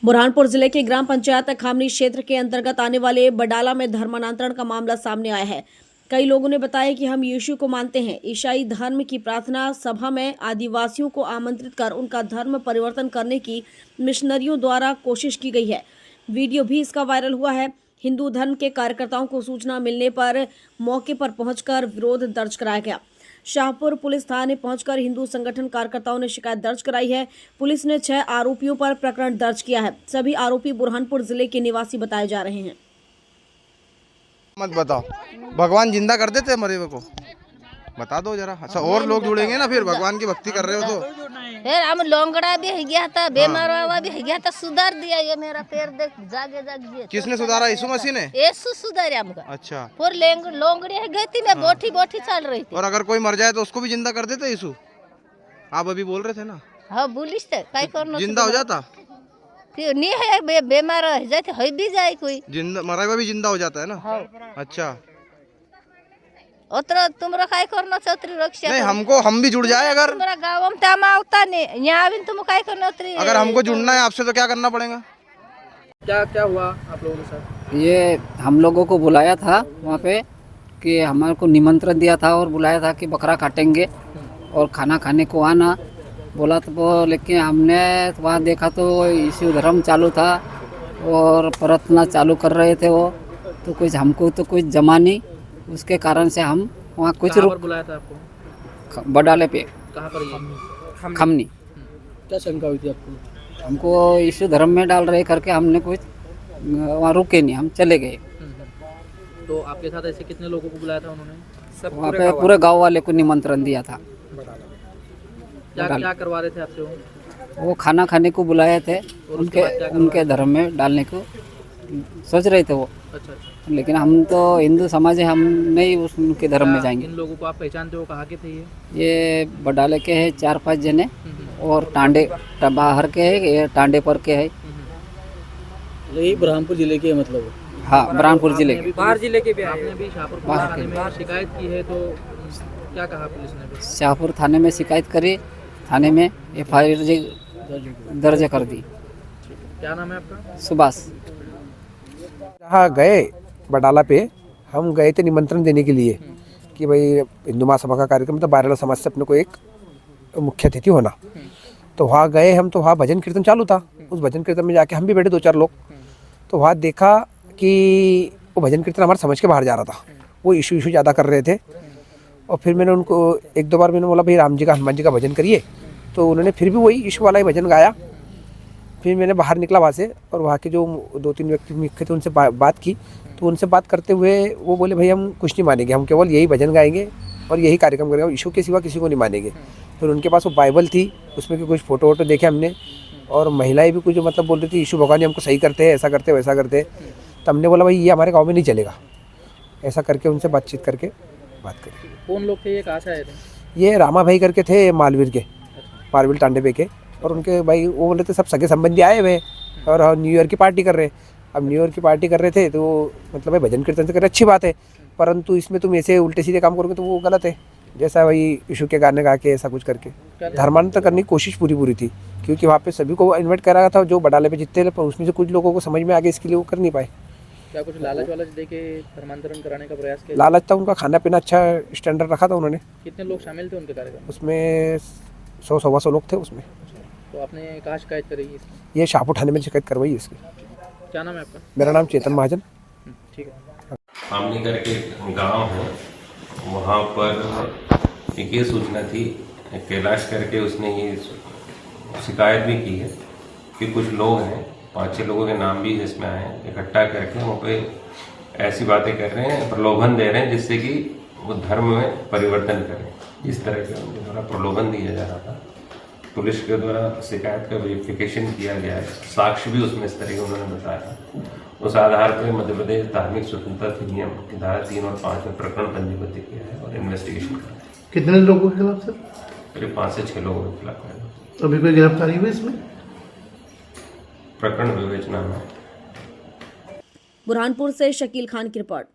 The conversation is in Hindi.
बुरहानपुर जिले के ग्राम पंचायत खामनी क्षेत्र के अंतर्गत आने वाले बडाला में धर्मांतरण का मामला सामने आया है। कई लोगों ने बताया कि हम यीशु को मानते हैं। ईसाई धर्म की प्रार्थना सभा में आदिवासियों को आमंत्रित कर उनका धर्म परिवर्तन करने की मिशनरियों द्वारा कोशिश की गई है। वीडियो भी इसका वायरल हुआ है। हिंदू धर्म के कार्यकर्ताओं को सूचना मिलने पर मौके पर पहुंचकर विरोध दर्ज कराया गया। शाहपुर पुलिस थाने पहुंचकर हिंदू संगठन कार्यकर्ताओं ने शिकायत दर्ज कराई है। पुलिस ने 6 आरोपियों पर प्रकरण दर्ज किया है। सभी आरोपी बुरहानपुर जिले के निवासी बताए जा रहे हैं। मत बताओ, भगवान जिंदा कर देते मरे हुए को, बता दो जरा। अच्छा, और लोग जुड़ेंगे ना, फिर भगवान की भक्ति कर रहे हो तो। फिर हम लोंगड़ा भी है गया था, बेमार हुआ भी है गया था, सुधार दिया। ये मेरा पैर देख जागे जागे। किसने सुधारा? यीशु मसीह ने। यीशु सुधारा हमको। अच्छा, फिर लोंगड़ी है गई थी, मैं बोठी बोठी चल रही थी। और अगर कोई मर जाए तो उसको भी जिंदा कर देते यीशु? आप अभी बोल रहे थे ना। हाँ बोलिस थे, कई करना जिंदा हो जाता। फिर नहीं है बेमार है जाते है भी जाए कोई जिंदा मरा हुआ भी जिंदा हो जाता है ना। हाँ। अच्छा, उतरा तुमरा काय करना चौतरी रक्षा नहीं हमको, हम भी जुड़ जाए अगर। तुम्हारा गाँव में तामा आवता नहीं, यहाँ भी तुम काय करना उतरी। अगर हमको जुड़ना है आपसे तो क्या करना पड़ेगा? क्या क्या हुआ आप लोगों के साथ? ये हम लोगों को बुलाया था वहाँ पे कि हमारे को निमंत्रण दिया था और बुलाया था कि बकरा काटेंगे और खाना खाने को आना बोला। तो वो लेकिन हमने वहाँ देखा तो यीशु धर्म चालू था और प्रार्थना चालू कर रहे थे वो, तो कुछ हमको तो कुछ जमा नहीं। उसके कारण से हम वहाँ कुछ बुलाया था आपको? बडाले पे। कहाँ पर? खमनी। क्या शंका हुई थी आपको? हमको यीशु धर्म में डाल रहे करके हमने कुछ वहाँ रुके नहीं, हम चले गए। तो आपके साथ ऐसे कितने लोगों को बुलाया था उन्होंने? सब वहाँ पे पूरे गांव वाले को निमंत्रण दिया था। क्या क्या करवा रहे थे आपसे वो खाना खाने को बुलाए थे, उनके धर्म में डालने को सोच रहे थे वो। अच्छा। लेकिन हम तो हिंदू समाज है, हम नहीं उनके धर्म में जाएंगे। इन लोगों को आप पहचानते हो? कहाँ के थे ये बडाले के हैं 4-5 जने और टांडे बाहर के है, ये टांडे पर के है। यही बुरहानपुर जिले के मतलब? हाँ, बुरहानपुर जिले के। बाहर जिले के भी आपने भी शाहपुर थाने में शिकायत की है, तो क्या कहा पुलिस ने? शाहपुर थाने में शिकायत करी, थाने में FIR दर्ज कर दी। क्या नाम है आपका? सुभाष। जहाँ गए बडाला पे, हम गए थे निमंत्रण देने के लिए कि भाई हिंदू महासभा का कार्यक्रम, तो बारेला समाज से अपने को एक मुख्य अतिथि होना। तो वहाँ गए हम, तो वहाँ भजन कीर्तन चालू था। उस भजन कीर्तन में जाके हम भी बैठे 2-4 लोग। तो वहाँ देखा कि वो भजन कीर्तन हमारे समझ के बाहर जा रहा था। वो इशू ज़्यादा कर रहे थे। और फिर मैंने उनको 1-2 बार मैंने बोला भाई राम जी का, हनुमान जी का भजन करिए। तो उन्होंने फिर भी वही इशू वाला ही भजन गाया। फिर मैंने बाहर निकला वहाँ से, और वहाँ के जो 2-3 व्यक्ति मुख्य थे उनसे बात की। तो उनसे बात करते हुए वो बोले भाई हम कुछ नहीं मानेंगे, हम केवल यही भजन गाएंगे और यही कार्यक्रम करेंगे, ईशु के सिवा किसी को नहीं मानेंगे। फिर उनके पास वो बाइबल थी, उसमें कुछ फ़ोटो वोटो देखे हमने, और महिलाएं भी कुछ मतलब बोल रही थी ईशु भगवान हमको सही करते हैं, ऐसा करते हैं वैसा करते हैं। तो हमने बोला भाई ये हमारे गाँव में नहीं चलेगा, ऐसा करके उनसे बातचीत करके बात करी। कौन लोग थे ये, कहाँ से आए थे? ये रामा भाई करके थे, मालवीर के, मालवीर टांडे पे के। और उनके भाई वो बोल रहे थे सब सगे संबंधी आए हुए और न्यू ईयर की पार्टी कर रहे। अब न्यू ईयर की पार्टी कर रहे थे तो मतलब भाई भजन कीर्तन से कर रहे, अच्छी बात है, परंतु इसमें तुम ऐसे उल्टे सीधे काम करोगे तो वो गलत है। जैसा वही यीशु के गाने गा के ऐसा कुछ करके धर्मांतर करने की कोशिश पूरी थी, क्योंकि वहाँ पे सभी को इन्वाइट करा था जो बडाले पे जितने थे, पर उसमें से कुछ लोगों को समझ में आ गया, इसके लिए वो कर नहीं पाए। क्या कुछ लालच वालच दे के धर्मांतरण कराने का प्रयास किया? लालच था, उनका खाना पीना अच्छा स्टैंडर्ड रखा था उन्होंने। कितने लोग शामिल थे उनके कार्यक्रम? उसमें 100-125 लोग थे उसमें। तो आपने कहाँ शिकायत करी? ये शाहपुर थाने में शिकायत करवाई इसकी। क्या नाम है आपका? मेरा नाम चेतन महाजन। ठीक है। खामनी करके गांव है, वहाँ पर एक ये सूचना थी, कैलाश करके उसने ये शिकायत भी की है कि कुछ लोग हैं, 5-6 लोगों के नाम भी जिसमें आए हैं, इकट्ठा करके वहाँ पे ऐसी बातें कर रहे हैं, प्रलोभन दे रहे हैं जिससे कि वो धर्म में परिवर्तन करें। इस तरह के उनके द्वारा प्रलोभन दिया जा रहा था। पुलिस के द्वारा शिकायत का वेरिफिकेशन किया गया है, साक्ष्य भी उसमें इस तरह के उन्होंने बताया। उस आधार पर मध्य प्रदेश धार्मिक स्वतंत्रता अधिनियम की धारा 3 और 5 में प्रकरण पंजीबद्ध किया है और इन्वेस्टिगेशन कर रहे हैं। कितने लोगों के खिलाफ सर? करीब 5 से 6 लोगों के खिलाफ है। अभी कोई गिरफ्तारी हुई इसमें? प्रकरण विवेचना में। बुरहानपुर से शकील खान की रिपोर्ट।